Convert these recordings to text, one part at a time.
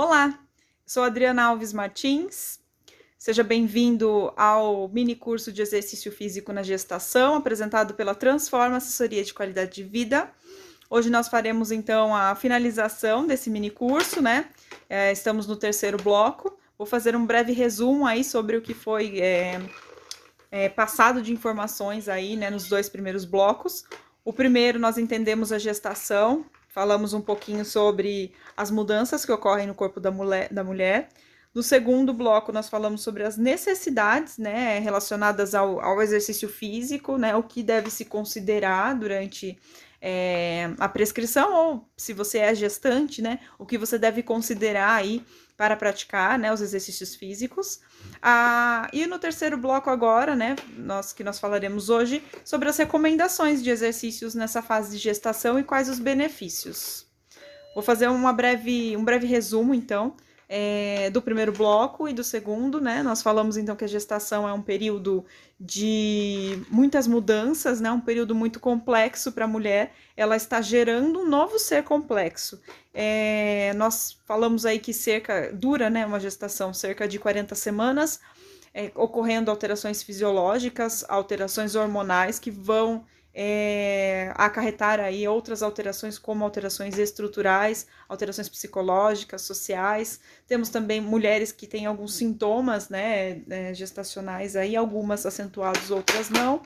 Olá, sou Adriana Alves Martins. Seja bem-vindo ao mini curso de exercício físico na gestação, apresentado pela Transforma Assessoria de Qualidade de Vida. Hoje nós faremos então a finalização desse mini curso, né? Estamos no terceiro bloco. Vou fazer um breve resumo aí sobre o que foi passado de informações aí, né, nos dois primeiros blocos. O primeiro nós entendemos a gestação. Falamos um pouquinho sobre as mudanças que ocorrem no corpo da mulher. No segundo bloco, nós falamos sobre as necessidades, né, relacionadas ao exercício físico, né, o que deve se considerar durante a prescrição, ou se você é gestante, né, o que você deve considerar aí para praticar, né, os exercícios físicos. E no terceiro bloco agora, né, nós falaremos hoje sobre as recomendações de exercícios nessa fase de gestação e quais os benefícios. Vou fazer um breve resumo, então, do primeiro bloco e do segundo, né? Nós falamos, então, que a gestação é um período de muitas mudanças, né? Um período muito complexo para a mulher. Ela está gerando um novo ser complexo. Nós falamos aí que dura, né, uma gestação cerca de 40 semanas, ocorrendo alterações fisiológicas, alterações hormonais que vão acarretar aí outras alterações, como alterações estruturais, alterações psicológicas, sociais. Temos também mulheres que têm alguns sintomas, né, gestacionais aí, algumas acentuadas, outras não.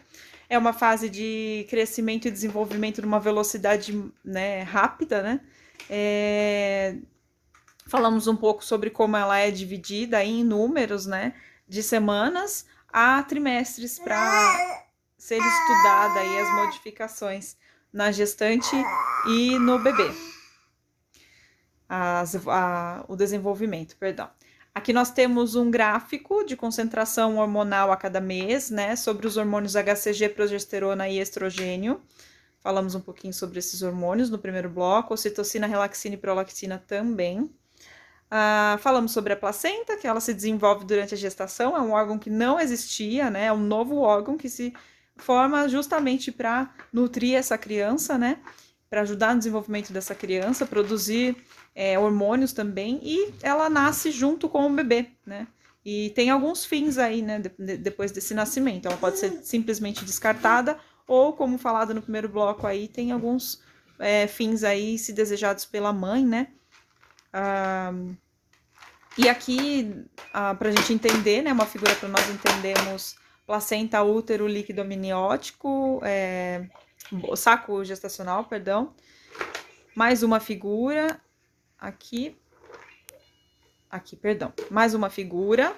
É uma fase de crescimento e desenvolvimento numa velocidade, né, rápida, né? Falamos um pouco sobre como ela é dividida aí em números, né, de semanas a trimestres para ser estudada aí as modificações na gestante e no bebê. O desenvolvimento, perdão. Aqui nós temos um gráfico de concentração hormonal a cada mês, né, sobre os hormônios HCG, progesterona e estrogênio. Falamos um pouquinho sobre esses hormônios no primeiro bloco, ocitocina, relaxina e prolactina também. Falamos sobre a placenta, que ela se desenvolve durante a gestação, é um órgão que não existia, né, é um novo órgão que se forma justamente para nutrir essa criança, né, para ajudar no desenvolvimento dessa criança, produzir hormônios também, e ela nasce junto com o bebê, né, e tem alguns fins aí, né, depois desse nascimento. Ela pode ser simplesmente descartada, ou, como falado no primeiro bloco aí, tem alguns fins aí, se desejados pela mãe, né. E aqui, para a gente entender, né, uma figura para nós entendermos placenta, útero, líquido amniótico, saco gestacional, perdão. Mais uma figura, mais uma figura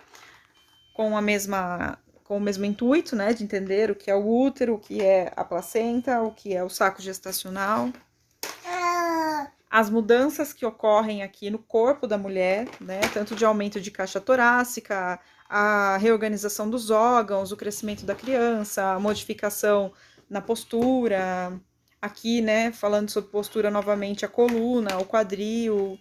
com o mesmo intuito, né, de entender o que é o útero, o que é a placenta, o que é o saco gestacional. As mudanças que ocorrem aqui no corpo da mulher, né, tanto de aumento de caixa torácica, a reorganização dos órgãos, o crescimento da criança, a modificação na postura. Aqui, né, falando sobre postura novamente, a coluna, o quadril.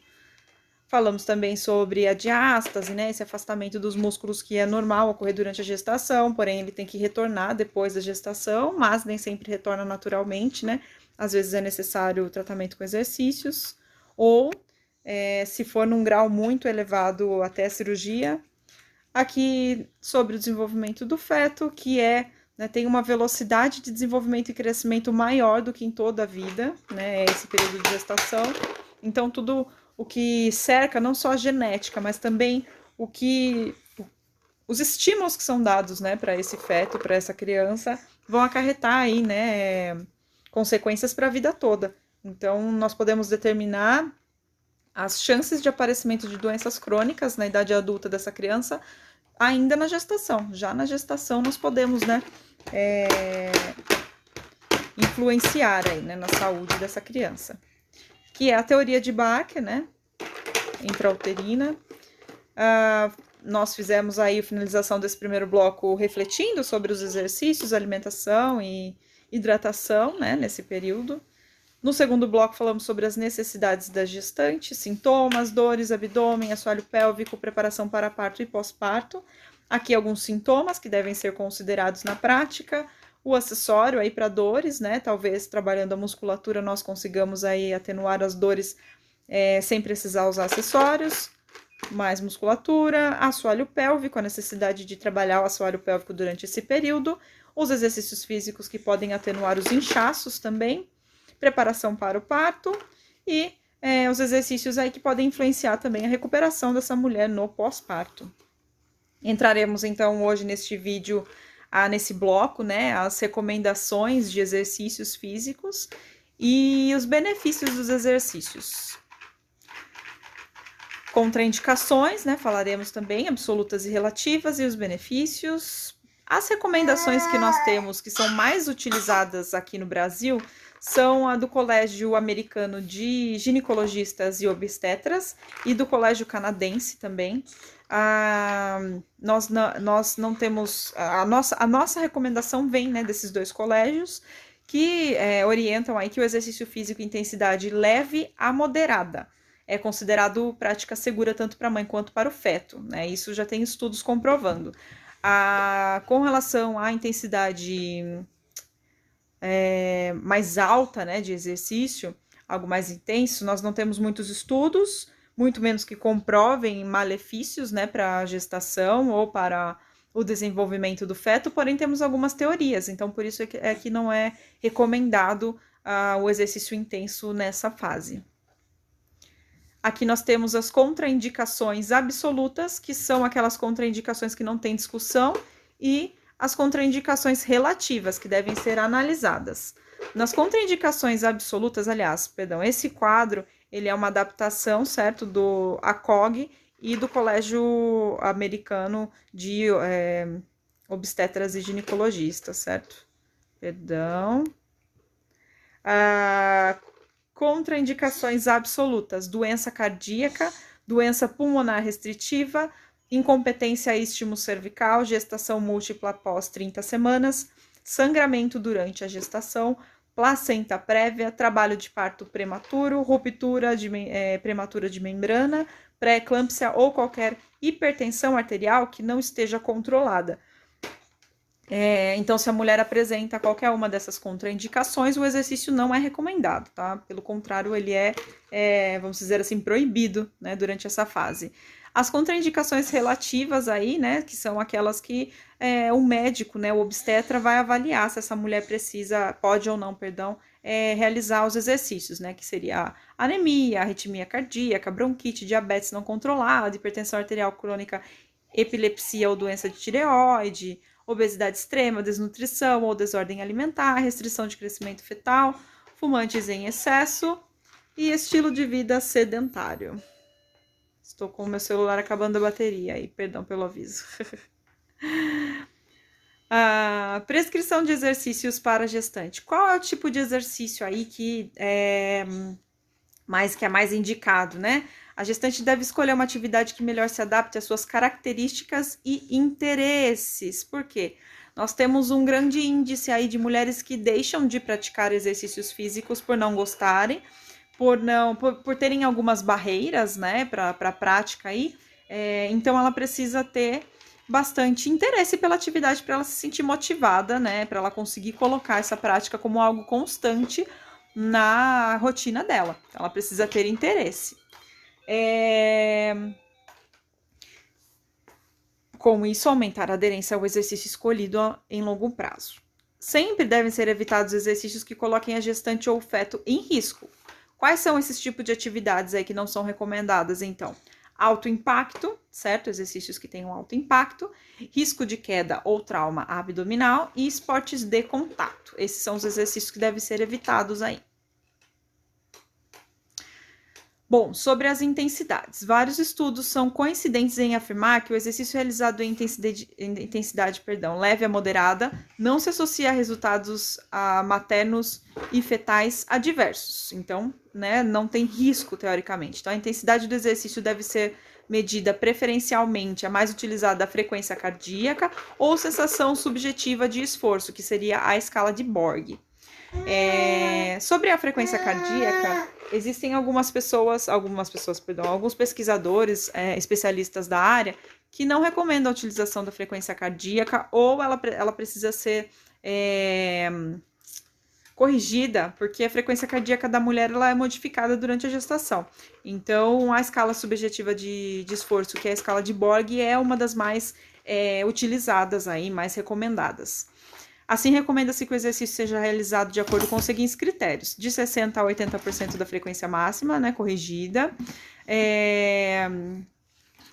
Falamos também sobre a diástase, né, esse afastamento dos músculos que é normal ocorrer durante a gestação, porém ele tem que retornar depois da gestação, mas nem sempre retorna naturalmente, né. Às vezes é necessário o tratamento com exercícios, ou se for num grau muito elevado até a cirurgia. Aqui sobre o desenvolvimento do feto, que né, tem uma velocidade de desenvolvimento e crescimento maior do que em toda a vida, né, esse período de gestação. Então, tudo o que cerca, não só a genética, mas também os estímulos que são dados, né, para esse feto, para essa criança, vão acarretar aí, né, consequências para a vida toda. Então, nós podemos determinar as chances de aparecimento de doenças crônicas na idade adulta dessa criança ainda na gestação. Já na gestação nós podemos, né, influenciar aí, né, na saúde dessa criança. Que é a teoria de Bach, né, intrauterina. Nós fizemos aí a finalização desse primeiro bloco refletindo sobre os exercícios, alimentação e hidratação, né, nesse período. No segundo bloco falamos sobre as necessidades da gestante, sintomas, dores, abdômen, assoalho pélvico, preparação para parto e pós-parto. Aqui alguns sintomas que devem ser considerados na prática. O acessório aí para dores, né, talvez trabalhando a musculatura nós consigamos aí atenuar as dores sem precisar usar acessórios. mais musculatura, assoalho pélvico, a necessidade de trabalhar o assoalho pélvico durante esse período, os exercícios físicos que podem atenuar os inchaços também, preparação para o parto e os exercícios aí que podem influenciar também a recuperação dessa mulher no pós-parto. Entraremos então hoje neste vídeo, nesse bloco, né, as recomendações de exercícios físicos e os benefícios dos exercícios. Contraindicações, né, falaremos também, absolutas e relativas, e os benefícios. As recomendações que nós temos, que são mais utilizadas aqui no Brasil, são a do Colégio Americano de Ginecologistas e Obstetras e do Colégio Canadense também. Nós não temos... A nossa recomendação vem, né, desses dois colégios, que orientam aí que o exercício físico em intensidade leve a moderada é considerado prática segura tanto para a mãe quanto para o feto, né? Isso já tem estudos comprovando. Com relação à intensidade mais alta, né, de exercício, algo mais intenso, nós não temos muitos estudos, muito menos que comprovem malefícios, né, para a gestação ou para o desenvolvimento do feto, porém temos algumas teorias, então por isso é que não é recomendado o exercício intenso nessa fase. Aqui nós temos as contraindicações absolutas, que são aquelas contraindicações que não tem discussão, e as contraindicações relativas, que devem ser analisadas. Nas contraindicações absolutas, esse quadro, ele é uma adaptação, certo, do ACOG e do Colégio Americano de Obstetras e Ginecologistas, certo? Contraindicações absolutas: doença cardíaca, doença pulmonar restritiva, incompetência istmo-cervical, gestação múltipla após 30 semanas, sangramento durante a gestação, placenta prévia, trabalho de parto prematuro, ruptura prematura de membrana, pré-eclâmpsia ou qualquer hipertensão arterial que não esteja controlada. Então, se a mulher apresenta qualquer uma dessas contraindicações, o exercício não é recomendado, tá? Pelo contrário, ele vamos dizer assim, proibido, né, durante essa fase. As contraindicações relativas aí, né, que são aquelas que o médico, né, o obstetra, vai avaliar se essa mulher pode ou não, realizar os exercícios, né, que seria a anemia, arritmia cardíaca, bronquite, diabetes não controlada, hipertensão arterial crônica, epilepsia ou doença de tireoide, obesidade extrema, desnutrição ou desordem alimentar, restrição de crescimento fetal, fumantes em excesso e estilo de vida sedentário. Estou com o meu celular acabando a bateria aí, perdão pelo aviso. Prescrição de exercícios para gestante. Qual é o tipo de exercício aí que é mais indicado, né? A gestante deve escolher uma atividade que melhor se adapte às suas características e interesses. Por quê? Nós temos um grande índice aí de mulheres que deixam de praticar exercícios físicos por não gostarem, por terem algumas barreiras, né, para a prática aí. Então ela precisa ter bastante interesse pela atividade para ela se sentir motivada, né, para ela conseguir colocar essa prática como algo constante na rotina dela. Ela precisa ter interesse. Com isso, aumentar a aderência ao exercício escolhido em longo prazo. Sempre devem ser evitados exercícios que coloquem a gestante ou o feto em risco. Quais são esses tipos de atividades aí que não são recomendadas, então? Alto impacto, certo? Exercícios que tenham alto impacto, risco de queda ou trauma abdominal e esportes de contato. Esses são os exercícios que devem ser evitados aí. Bom, sobre as intensidades. Vários estudos são coincidentes em afirmar que o exercício realizado em intensidade leve a moderada não se associa a resultados maternos e fetais adversos. Então, né, não tem risco, teoricamente. Então, a intensidade do exercício deve ser medida preferencialmente a mais utilizada a frequência cardíaca ou sensação subjetiva de esforço, que seria a escala de Borg. Sobre a frequência cardíaca, existem alguns pesquisadores, especialistas da área, que não recomendam a utilização da frequência cardíaca, ou ela precisa ser corrigida, porque a frequência cardíaca da mulher ela é modificada durante a gestação. Então, a escala subjetiva de esforço, que é a escala de Borg, é uma das mais utilizadas aí, mais recomendadas. Assim, recomenda-se que o exercício seja realizado de acordo com os seguintes critérios: de 60% a 80% da frequência máxima, né, corrigida.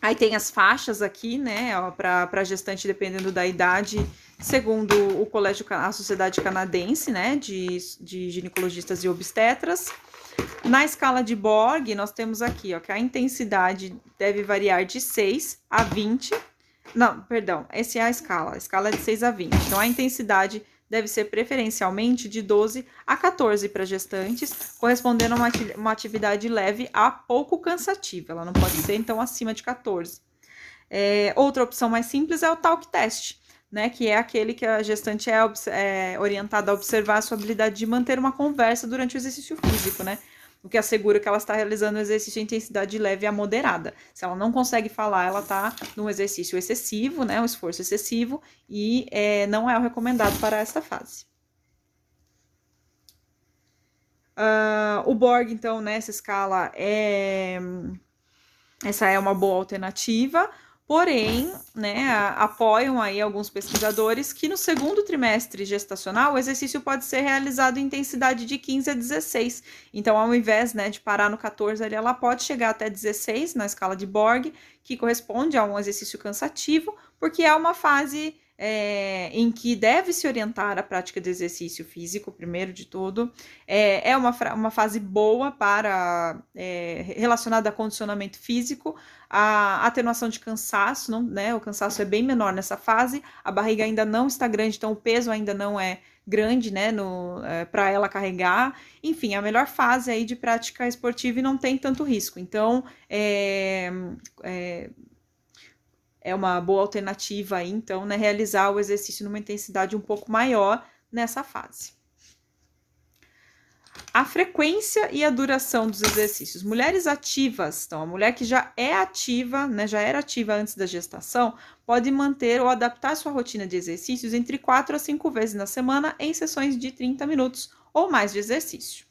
Aí tem as faixas aqui, né, para gestante, dependendo da idade, segundo o colégio, a Sociedade Canadense, né, de ginecologistas e obstetras. Na escala de Borg, nós temos aqui, ó, que a intensidade deve variar de 6 a 20. Não, perdão, essa é a escala é de 6 a 20. Então, a intensidade deve ser preferencialmente de 12 a 14 para gestantes, correspondendo a uma atividade leve a pouco cansativa. Ela não pode ser, então, acima de 14. Outra opção mais simples é o talk test, né, que é aquele que a gestante é orientada a observar a sua habilidade de manter uma conversa durante o exercício físico, né? O que assegura que ela está realizando um exercício de intensidade leve a moderada. Se ela não consegue falar, ela está num exercício excessivo, né, um esforço excessivo, e não é o recomendado para essa fase. O Borg, então, nessa escala, essa é uma boa alternativa. Porém, né, apoiam aí alguns pesquisadores que no segundo trimestre gestacional o exercício pode ser realizado em intensidade de 15 a 16. Então, ao invés, né, de parar no 14, ela pode chegar até 16 na escala de Borg, que corresponde a um exercício cansativo, porque é uma fase em que deve se orientar a prática de exercício físico, primeiro de tudo. É uma fase boa para relacionada a condicionamento físico, a atenuação de cansaço, não, né? O cansaço é bem menor nessa fase, a barriga ainda não está grande, então o peso ainda não é grande, né, para ela carregar. Enfim, a melhor fase aí de prática esportiva e não tem tanto risco. Então, é uma boa alternativa aí, então, né, realizar o exercício numa intensidade um pouco maior nessa fase. A frequência e a duração dos exercícios. Mulheres ativas, então, a mulher que já é ativa, né, já era ativa antes da gestação, pode manter ou adaptar sua rotina de exercícios entre 4 a 5 vezes na semana em sessões de 30 minutos ou mais de exercício.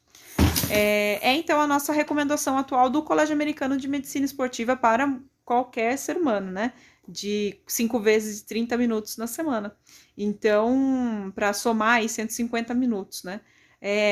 Então a nossa recomendação atual do Colégio Americano de Medicina Esportiva para qualquer ser humano, né? De 5 vezes 30 minutos na semana. Então, para somar aí 150 minutos, né?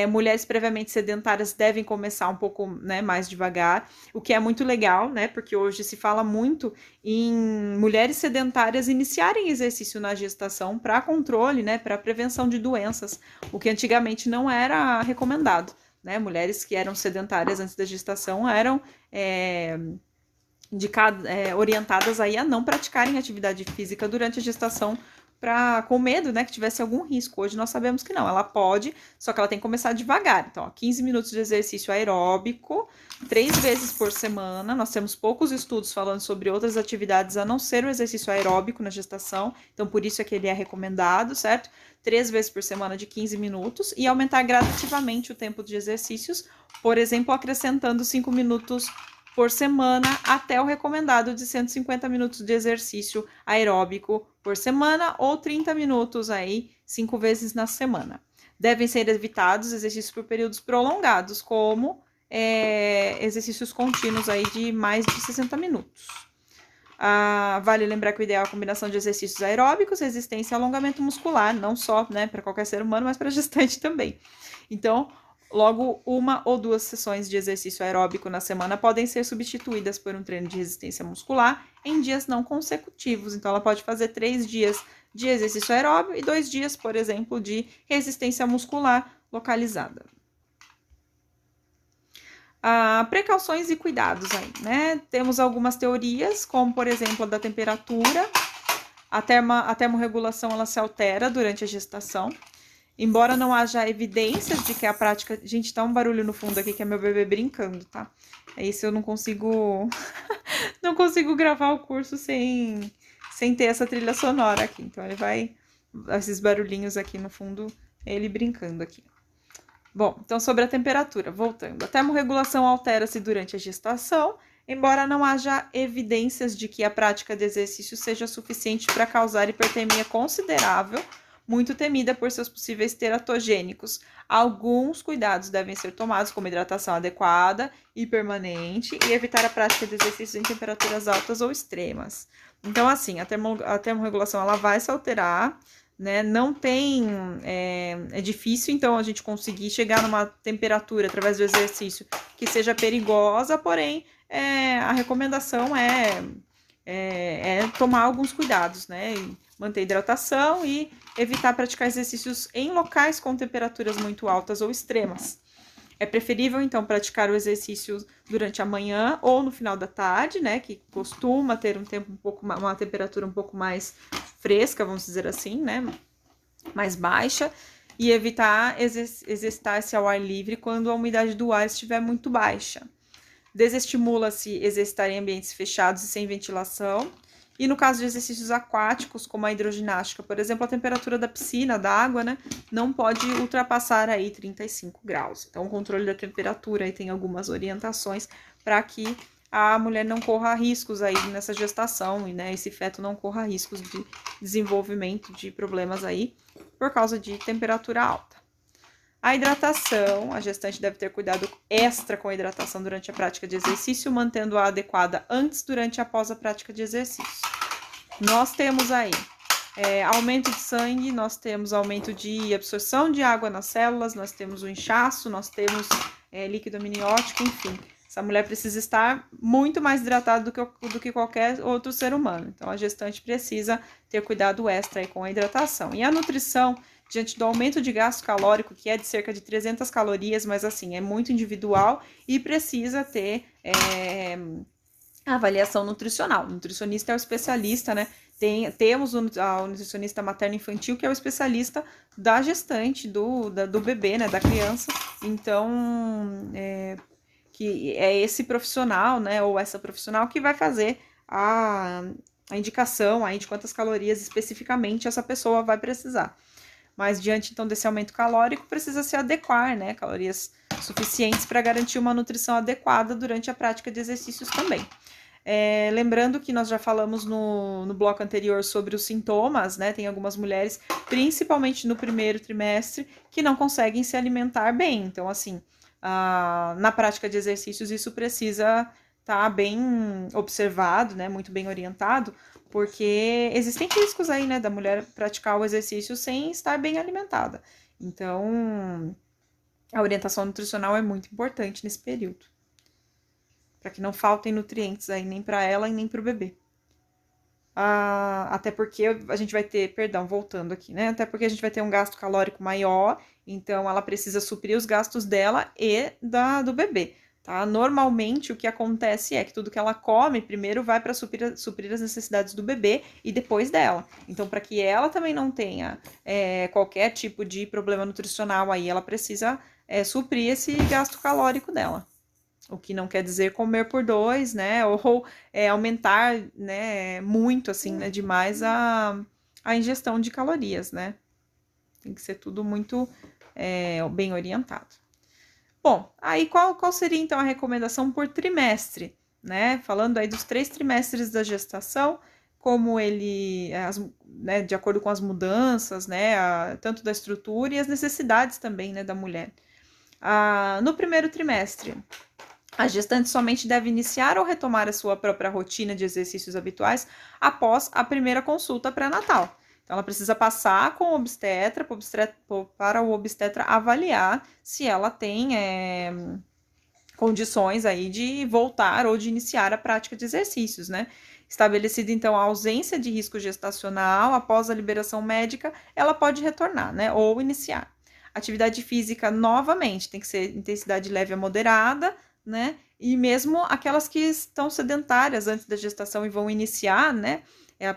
Mulheres previamente sedentárias devem começar um pouco, né, mais devagar, o que é muito legal, né? Porque hoje se fala muito em mulheres sedentárias iniciarem exercício na gestação para controle, né? Para prevenção de doenças, o que antigamente não era recomendado, né? Mulheres que eram sedentárias antes da gestação eram orientadas aí a não praticarem atividade física durante a gestação, com medo, né, que tivesse algum risco. Hoje nós sabemos que não, ela pode, só que ela tem que começar devagar. Então, 15 minutos de exercício aeróbico, 3 vezes por semana. Nós temos poucos estudos falando sobre outras atividades a não ser o exercício aeróbico na gestação, então por isso é que ele é recomendado, certo? 3 vezes por semana de 15 minutos e aumentar gradativamente o tempo de exercícios, por exemplo, acrescentando 5 minutos por semana até o recomendado de 150 minutos de exercício aeróbico por semana ou 30 minutos aí 5 vezes na semana. Devem ser evitados exercícios por períodos prolongados, como exercícios contínuos aí de mais de 60 minutos. Vale lembrar que o ideal é a combinação de exercícios aeróbicos, resistência e alongamento muscular, não só, né, para qualquer ser humano, mas para gestante também. Então, logo, 1 ou 2 sessões de exercício aeróbico na semana podem ser substituídas por um treino de resistência muscular em dias não consecutivos. Então, ela pode fazer 3 dias de exercício aeróbico e 2 dias, por exemplo, de resistência muscular localizada. Precauções e cuidados aí, né? Temos algumas teorias, como, por exemplo, a da temperatura. A termorregulação, ela se altera durante a gestação. Embora não haja evidências de que a prática... Gente, tá um barulho no fundo aqui que é meu bebê brincando, tá? Isso eu não consigo... não consigo gravar o curso sem ter essa trilha sonora aqui. Então, ele vai... Esses barulhinhos aqui no fundo, ele brincando aqui. Bom, então sobre a temperatura, voltando. A termorregulação altera-se durante a gestação, embora não haja evidências de que a prática de exercício seja suficiente para causar hipertermia considerável. muito temida por seus possíveis teratogênicos. Alguns cuidados devem ser tomados, como hidratação adequada e permanente, e evitar a prática de exercícios em temperaturas altas ou extremas. Então, assim, a termorregulação ela vai se alterar, né? Não tem. É difícil, então, a gente conseguir chegar numa temperatura através do exercício que seja perigosa, porém, a recomendação é tomar alguns cuidados, né? E manter hidratação e evitar praticar exercícios em locais com temperaturas muito altas ou extremas. É preferível, então, praticar o exercício durante a manhã ou no final da tarde, né? Que costuma ter uma temperatura um pouco mais fresca, vamos dizer assim, né? Mais baixa. E evitar exercitar-se ao ar livre quando a umidade do ar estiver muito baixa. Desestimula-se exercitar em ambientes fechados e sem ventilação. E no caso de exercícios aquáticos, como a hidroginástica, por exemplo, a temperatura da piscina, da água, né, não pode ultrapassar aí 35 graus. Então, o controle da temperatura aí tem algumas orientações para que a mulher não corra riscos aí nessa gestação e, né, esse feto não corra riscos de desenvolvimento de problemas aí por causa de temperatura alta. A hidratação, a gestante deve ter cuidado extra com a hidratação durante a prática de exercício, mantendo-a adequada antes, durante e após a prática de exercício. Nós temos aí aumento de sangue, nós temos aumento de absorção de água nas células, nós temos o inchaço, nós temos líquido amniótico, enfim. Essa mulher precisa estar muito mais hidratada do que qualquer outro ser humano. Então, a gestante precisa ter cuidado extra aí com a hidratação. E a nutrição, diante do aumento de gasto calórico, que é de cerca de 300 calorias, mas assim, é muito individual e precisa ter avaliação nutricional. O nutricionista é o especialista, né? Temos o nutricionista materno-infantil, que é o especialista da gestante, do bebê, né? Da criança. Então, que é esse profissional, né? Ou essa profissional que vai fazer a indicação aí de quantas calorias especificamente essa pessoa vai precisar. Mas diante, então, desse aumento calórico, precisa se adequar, né? Calorias suficientes para garantir uma nutrição adequada durante a prática de exercícios também. Lembrando que nós já falamos no bloco anterior sobre os sintomas, né? Tem algumas mulheres, principalmente no primeiro trimestre, que não conseguem se alimentar bem. Então, assim, na prática de exercícios, isso precisa estar bem observado, né? Muito bem orientado, porque existem riscos aí, né, da mulher praticar o exercício sem estar bem alimentada. Então, a orientação nutricional é muito importante nesse período, para que não faltem nutrientes aí nem para ela e nem para o bebê. Até porque a gente vai ter, voltando aqui, né? Até porque a gente vai ter um gasto calórico maior, então ela precisa suprir os gastos dela e do bebê. Tá? Normalmente o que acontece é que tudo que ela come primeiro vai para suprir as necessidades do bebê e depois dela. Então, para que ela também não tenha qualquer tipo de problema nutricional aí, ela precisa suprir esse gasto calórico dela. O que não quer dizer comer por 2, né? Ou aumentar, né, muito, assim, né, demais a ingestão de calorias, né? Tem que ser tudo muito bem orientado. Bom, aí qual seria então a recomendação por trimestre, né? Falando aí dos 3 trimestres da gestação, como ele, né, de acordo com as mudanças, né, tanto da estrutura e as necessidades também, né, da mulher. No primeiro trimestre, a gestante somente deve iniciar ou retomar a sua própria rotina de exercícios habituais após a primeira consulta pré-natal. Então, ela precisa passar com o obstetra, para o obstetra avaliar se ela tem condições aí de voltar ou de iniciar a prática de exercícios, né? Estabelecida, então, a ausência de risco gestacional, após a liberação médica, ela pode retornar, né? Ou iniciar. Atividade física, novamente, tem que ser intensidade leve a moderada, né? E mesmo aquelas que estão sedentárias antes da gestação e vão iniciar, né?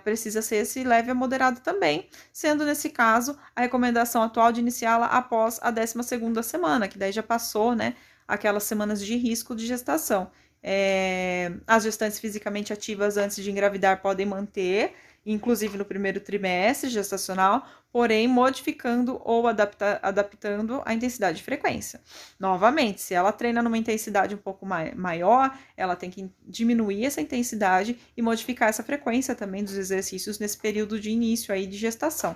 Precisa ser esse leve a moderado também, sendo nesse caso a recomendação atual de iniciá-la após a 12ª semana, que daí já passou, né, aquelas semanas de risco de gestação. As gestantes fisicamente ativas antes de engravidar podem manter, inclusive no primeiro trimestre gestacional, porém modificando ou adaptando a intensidade e frequência. Novamente, se ela treina numa intensidade um pouco maior, ela tem que diminuir essa intensidade e modificar essa frequência também dos exercícios nesse período de início aí de gestação.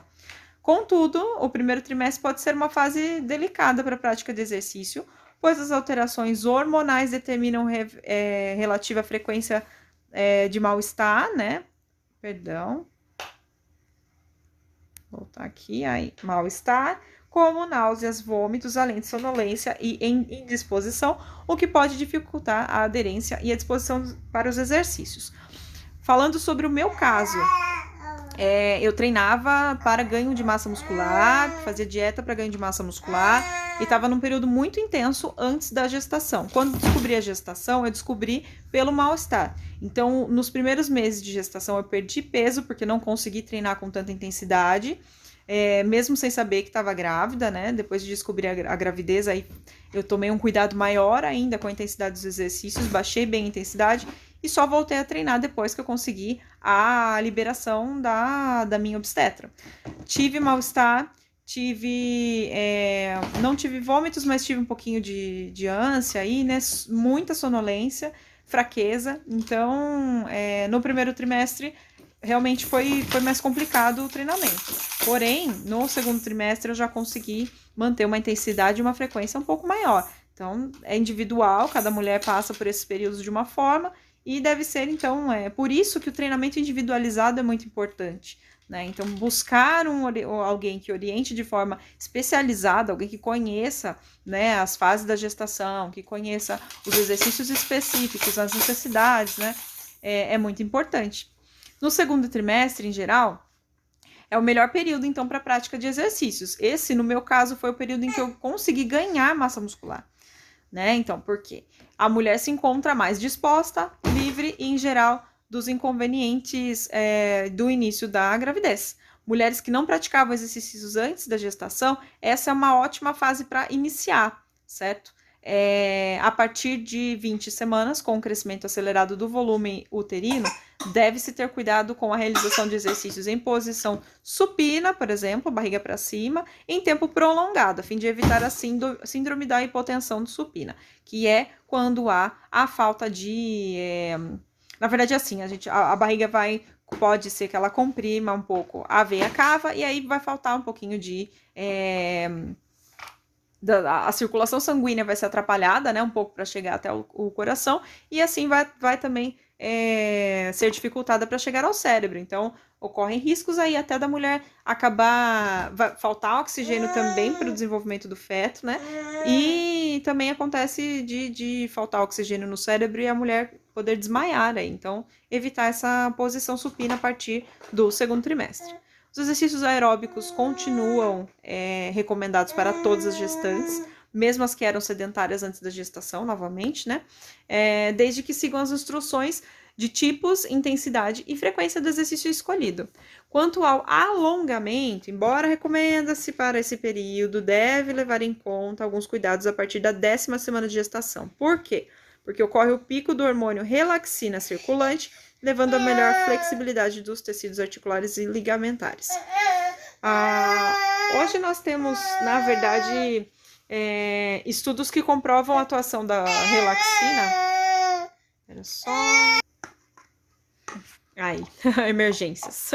Contudo, o primeiro trimestre pode ser uma fase delicada para a prática de exercício, pois as alterações hormonais determinam relativa frequência de mal-estar, né? Perdão. Voltar aqui, aí, mal-estar, como náuseas, vômitos, além de sonolência e indisposição, o que pode dificultar a aderência e a disposição para os exercícios. Falando sobre o meu caso, eu treinava para ganho de massa muscular, fazia dieta para ganho de massa muscular e estava num período muito intenso antes da gestação. Quando descobri a gestação, eu descobri pelo mal-estar. Então, nos primeiros meses de gestação, eu perdi peso porque não consegui treinar com tanta intensidade, mesmo sem saber que estava grávida, né? Depois de descobrir a gravidez, aí eu tomei um cuidado maior ainda com a intensidade dos exercícios, baixei bem a intensidade e só voltei a treinar depois que eu consegui a liberação da minha obstetra. Tive mal-estar, não tive vômitos, mas tive um pouquinho de ânsia aí, né? Muita sonolência, fraqueza. Então, no primeiro trimestre, realmente foi mais complicado o treinamento. Porém, no segundo trimestre, eu já consegui manter uma intensidade e uma frequência um pouco maior. Então, é individual, cada mulher passa por esses períodos de uma forma, e deve ser, então, por isso que o treinamento individualizado é muito importante, né? Então, buscar alguém que oriente de forma especializada, alguém que conheça, né, as fases da gestação, que conheça os exercícios específicos, as necessidades, né, é muito importante. No segundo trimestre, em geral, é o melhor período, então, para a prática de exercícios. Esse, no meu caso, foi o período em que eu consegui ganhar massa muscular, né? Então, por quê? A mulher se encontra mais disposta, livre e, em geral, dos inconvenientes do início da gravidez. Mulheres que não praticavam exercícios antes da gestação, essa é uma ótima fase para iniciar, certo? A partir de 20 semanas, com o crescimento acelerado do volume uterino, deve-se ter cuidado com a realização de exercícios em posição supina, por exemplo, barriga para cima, em tempo prolongado, a fim de evitar a síndrome da hipotensão de supina, que é quando há a falta de... Na verdade, assim, a barriga pode ser que ela comprima um pouco a veia cava, e aí vai faltar um pouquinho de... a circulação sanguínea vai ser atrapalhada, né, um pouco para chegar até o coração, e assim vai também ser dificultada para chegar ao cérebro. Então, ocorrem riscos aí até da mulher vai faltar oxigênio também para o desenvolvimento do feto, né? E também acontece de faltar oxigênio no cérebro e a mulher poder desmaiar aí. Então, evitar essa posição supina a partir do segundo trimestre. Os exercícios aeróbicos continuam recomendados para todas as gestantes, mesmo as que eram sedentárias antes da gestação, novamente, né? Desde que sigam as instruções de tipos, intensidade e frequência do exercício escolhido. Quanto ao alongamento, embora recomenda-se para esse período, deve levar em conta alguns cuidados a partir da 10ª semana de gestação. Por quê? Porque ocorre o pico do hormônio relaxina circulante, levando a melhor flexibilidade dos tecidos articulares e ligamentares. Hoje nós temos, na verdade, estudos que comprovam a atuação da relaxina. Espera só. Emergências.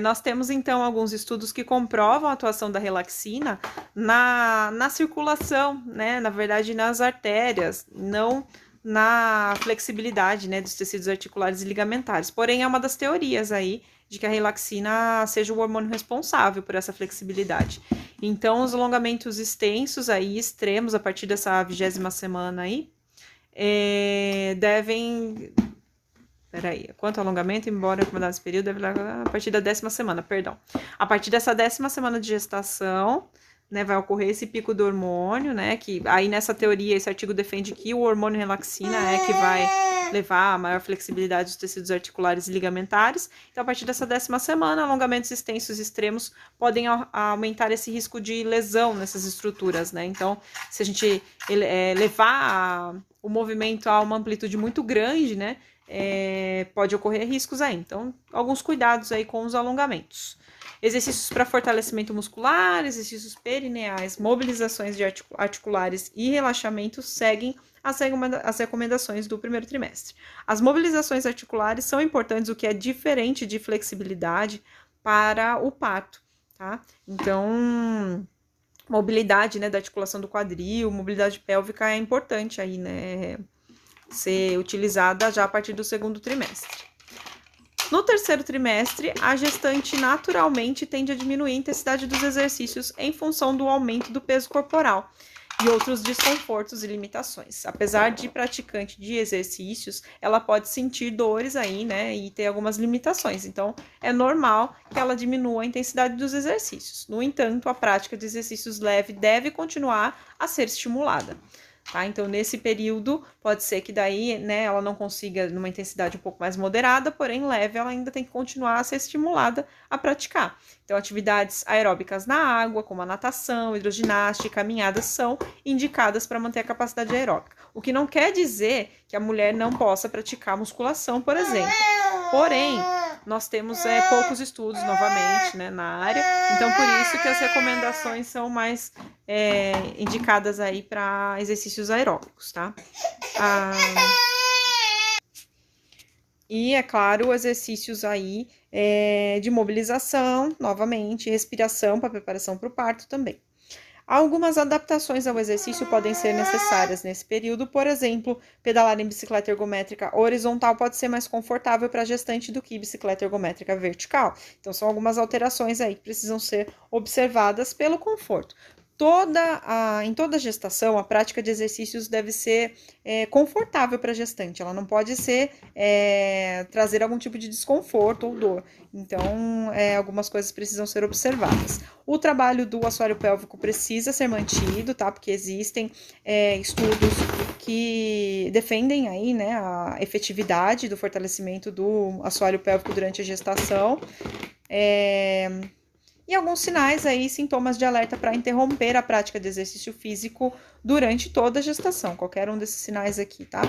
Nós temos, então, alguns estudos que comprovam a atuação da relaxina na circulação, né? Na verdade, nas artérias, não na flexibilidade, né, dos tecidos articulares e ligamentares. Porém, é uma das teorias aí de que a relaxina seja o hormônio responsável por essa flexibilidade. Então, os alongamentos extensos aí, extremos, a partir dessa 20ª semana aí, devem... quanto ao alongamento, embora recomendado esse período, deve a partir da 10ª semana, perdão. A partir dessa 10ª semana de gestação, né, vai ocorrer esse pico do hormônio, né, que aí nessa teoria, esse artigo defende que o hormônio relaxina é que vai levar a maior flexibilidade dos tecidos articulares e ligamentares. Então, a partir dessa 10ª semana, alongamentos extensos extremos podem aumentar esse risco de lesão nessas estruturas, né. Então, se a gente levar o movimento a uma amplitude muito grande, né, pode ocorrer riscos aí. Então, alguns cuidados aí com os alongamentos. Exercícios para fortalecimento muscular, exercícios perineais, mobilizações de articulares e relaxamento seguem as recomendações do primeiro trimestre. As mobilizações articulares são importantes, o que é diferente de flexibilidade para o parto. tá? Então, mobilidade, né, da articulação do quadril, mobilidade pélvica é importante aí, né, ser utilizada já a partir do segundo trimestre. No terceiro trimestre, a gestante naturalmente tende a diminuir a intensidade dos exercícios em função do aumento do peso corporal e outros desconfortos e limitações. Apesar de praticante de exercícios, ela pode sentir dores aí, né, e ter algumas limitações. Então, é normal que ela diminua a intensidade dos exercícios. No entanto, a prática de exercícios leve deve continuar a ser estimulada. Tá? Então, nesse período, pode ser que daí, né, ela não consiga numa intensidade um pouco mais moderada, porém leve, ela ainda tem que continuar a ser estimulada a praticar. Então, atividades aeróbicas na água, como a natação, hidroginástica, caminhadas, são indicadas para manter a capacidade aeróbica. O que não quer dizer que a mulher não possa praticar musculação, por exemplo. Porém, nós temos poucos estudos, novamente, né, na área, então por isso que as recomendações são mais indicadas aí para exercícios aeróbicos, tá? E, é claro, exercícios aí de mobilização, novamente, respiração para preparação para o parto também. Algumas adaptações ao exercício podem ser necessárias nesse período, por exemplo, pedalar em bicicleta ergométrica horizontal pode ser mais confortável para a gestante do que bicicleta ergométrica vertical. Então, são algumas alterações aí que precisam ser observadas pelo conforto. Em toda gestação, a prática de exercícios deve ser confortável para a gestante, ela não pode ser trazer algum tipo de desconforto ou dor. Então, algumas coisas precisam ser observadas. O trabalho do assoalho pélvico precisa ser mantido, tá? Porque existem estudos que defendem aí, né, a efetividade do fortalecimento do assoalho pélvico durante a gestação. E alguns sinais aí, sintomas de alerta para interromper a prática de exercício físico durante toda a gestação, qualquer um desses sinais aqui, tá?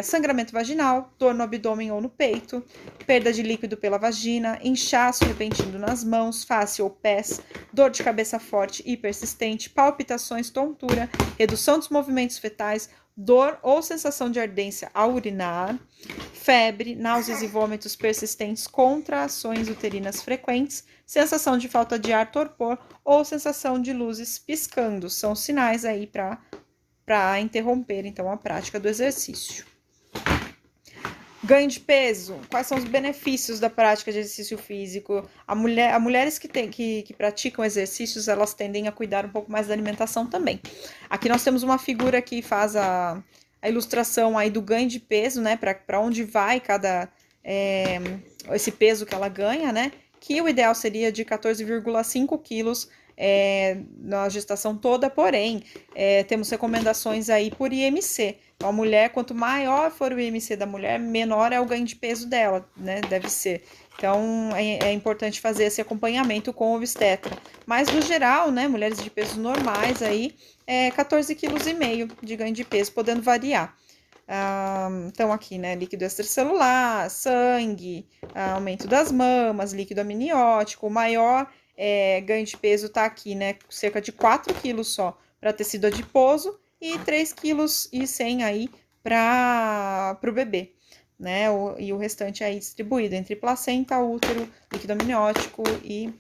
Sangramento vaginal, dor no abdômen ou no peito, perda de líquido pela vagina, inchaço repentino nas mãos, face ou pés, dor de cabeça forte e persistente, palpitações, tontura, redução dos movimentos fetais, dor ou sensação de ardência ao urinar, febre, náuseas e vômitos persistentes, contrações uterinas frequentes, sensação de falta de ar, torpor ou sensação de luzes piscando. São sinais aí para interromper, então, a prática do exercício. Ganho de peso. Quais são os benefícios da prática de exercício físico? Mulheres que praticam exercícios, elas tendem a cuidar um pouco mais da alimentação também. Aqui nós temos uma figura que faz a ilustração aí do ganho de peso, né? Para onde vai esse peso que ela ganha, né? Que o ideal seria de 14,5 quilos na gestação toda, porém, temos recomendações aí por IMC. Então, a mulher, quanto maior for o IMC da mulher, menor é o ganho de peso dela, né? Deve ser. Então, é importante fazer esse acompanhamento com o obstetra. Mas, no geral, né, mulheres de pesos normais aí, 14,5 kg de ganho de peso, podendo variar. Então, aqui, né, líquido extracelular, sangue, aumento das mamas, líquido amniótico, o maior ganho de peso tá aqui, né, cerca de 4 quilos só para tecido adiposo e 3,1 kg aí para o bebê, né, e o restante aí distribuído entre placenta, útero, líquido amniótico e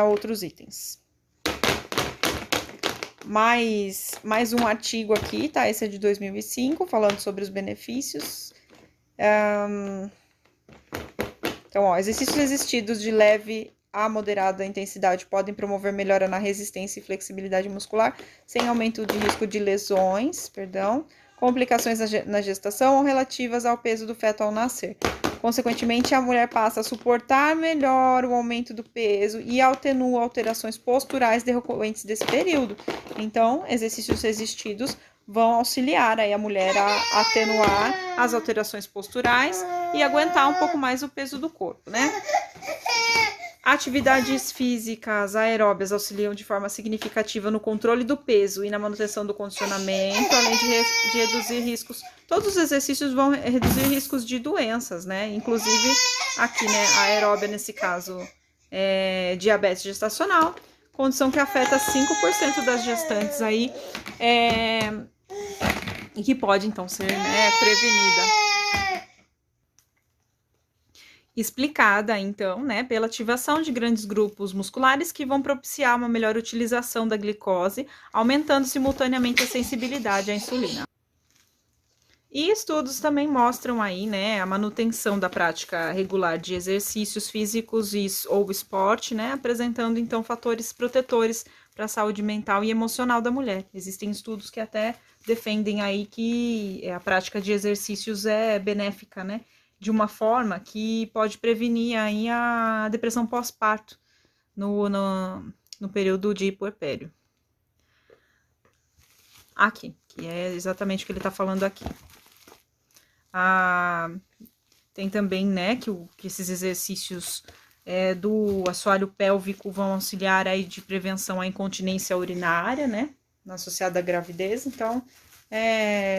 outros itens. Mais um artigo aqui, tá? Esse é de 2005, falando sobre os benefícios. Então, ó, exercícios resistidos de leve a moderada intensidade podem promover melhora na resistência e flexibilidade muscular, sem aumento de risco de lesões, complicações na gestação ou relativas ao peso do feto ao nascer. Consequentemente, a mulher passa a suportar melhor o aumento do peso e atenua alterações posturais decorrentes desse período. Então, exercícios resistidos vão auxiliar aí a mulher a atenuar as alterações posturais e aguentar um pouco mais o peso do corpo, né? Atividades físicas aeróbias auxiliam de forma significativa no controle do peso e na manutenção do condicionamento, além de reduzir riscos. Todos os exercícios vão reduzir riscos de doenças, né? Inclusive, aqui, né, a aeróbia, nesse caso, diabetes gestacional, condição que afeta 5% das gestantes aí, e que pode, então, ser prevenida. explicada, então, né, pela ativação de grandes grupos musculares que vão propiciar uma melhor utilização da glicose, aumentando simultaneamente a sensibilidade à insulina. E estudos também mostram aí, né, a manutenção da prática regular de exercícios físicos ou esporte, né, apresentando então fatores protetores para a saúde mental e emocional da mulher. Existem estudos que até defendem aí que a prática de exercícios é benéfica, né, de uma forma que pode prevenir aí a depressão pós-parto no período de puerpério. Aqui, que é exatamente o que ele está falando aqui. Tem também, né, que esses exercícios do assoalho pélvico vão auxiliar aí de prevenção à incontinência urinária, né, associada à gravidez. Então,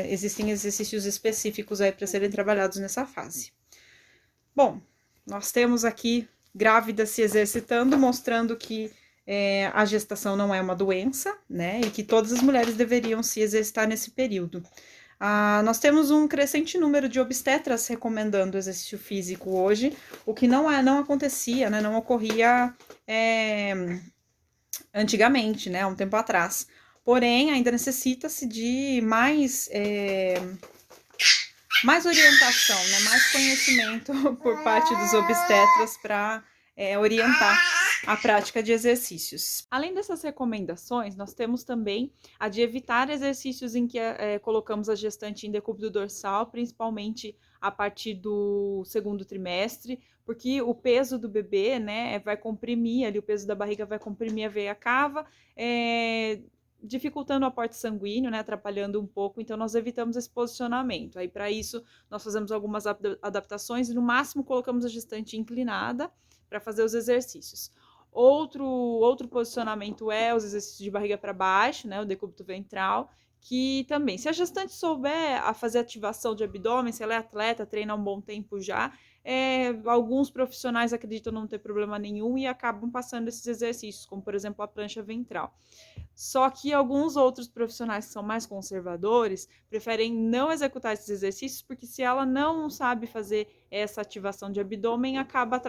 existem exercícios específicos aí para serem trabalhados nessa fase. Bom, nós temos aqui grávidas se exercitando, mostrando que a gestação não é uma doença, né, e que todas as mulheres deveriam se exercitar nesse período. Nós temos um crescente número de obstetras recomendando exercício físico hoje, o que não acontecia, né, não ocorria antigamente, né, há um tempo atrás. Porém, ainda necessita-se de mais orientação, né, mais conhecimento por parte dos obstetras para orientar a prática de exercícios. Além dessas recomendações, nós temos também a de evitar exercícios em que colocamos a gestante em decúbito dorsal, principalmente a partir do segundo trimestre, porque o peso do bebê, né, vai comprimir ali, o peso da barriga vai comprimir a veia cava, dificultando o aporte sanguíneo, né, atrapalhando um pouco, então nós evitamos esse posicionamento. Aí, para isso, nós fazemos algumas adaptações e, no máximo, colocamos a gestante inclinada para fazer os exercícios. Outro posicionamento é os exercícios de barriga para baixo, né, o decúbito ventral, que também, se a gestante souber a fazer ativação de abdômen, se ela é atleta, treina há um bom tempo já, alguns profissionais acreditam não ter problema nenhum e acabam passando esses exercícios, como, por exemplo, a prancha ventral. Só que alguns outros profissionais que são mais conservadores preferem não executar esses exercícios, porque se ela não sabe fazer essa ativação de abdômen, acaba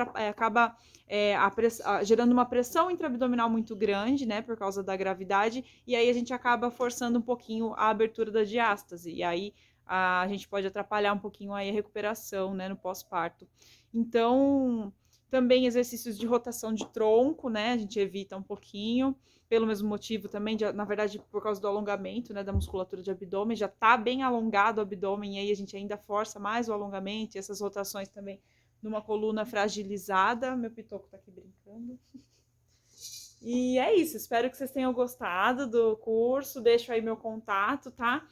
gerando uma pressão intraabdominal muito grande, né, por causa da gravidade, e aí a gente acaba forçando um pouquinho a abertura da diástase, e aí a gente pode atrapalhar um pouquinho aí a recuperação, né, no pós-parto. Então, também exercícios de rotação de tronco, né, a gente evita um pouquinho, pelo mesmo motivo também, na verdade, por causa do alongamento, né, da musculatura de abdômen, já tá bem alongado o abdômen, e aí a gente ainda força mais o alongamento, e essas rotações também numa coluna fragilizada. Meu pitoco tá aqui brincando. E é isso, espero que vocês tenham gostado do curso, deixo aí meu contato, tá?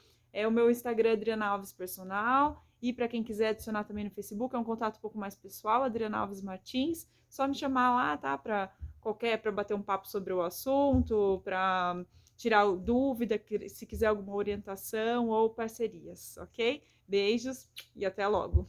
O meu Instagram é Adriana Alves Personal, e para quem quiser adicionar também no Facebook, é um contato um pouco mais pessoal, Adriana Alves Martins, só me chamar lá, tá? Para bater um papo sobre o assunto, para tirar dúvida, se quiser alguma orientação ou parcerias, ok? Beijos e até logo!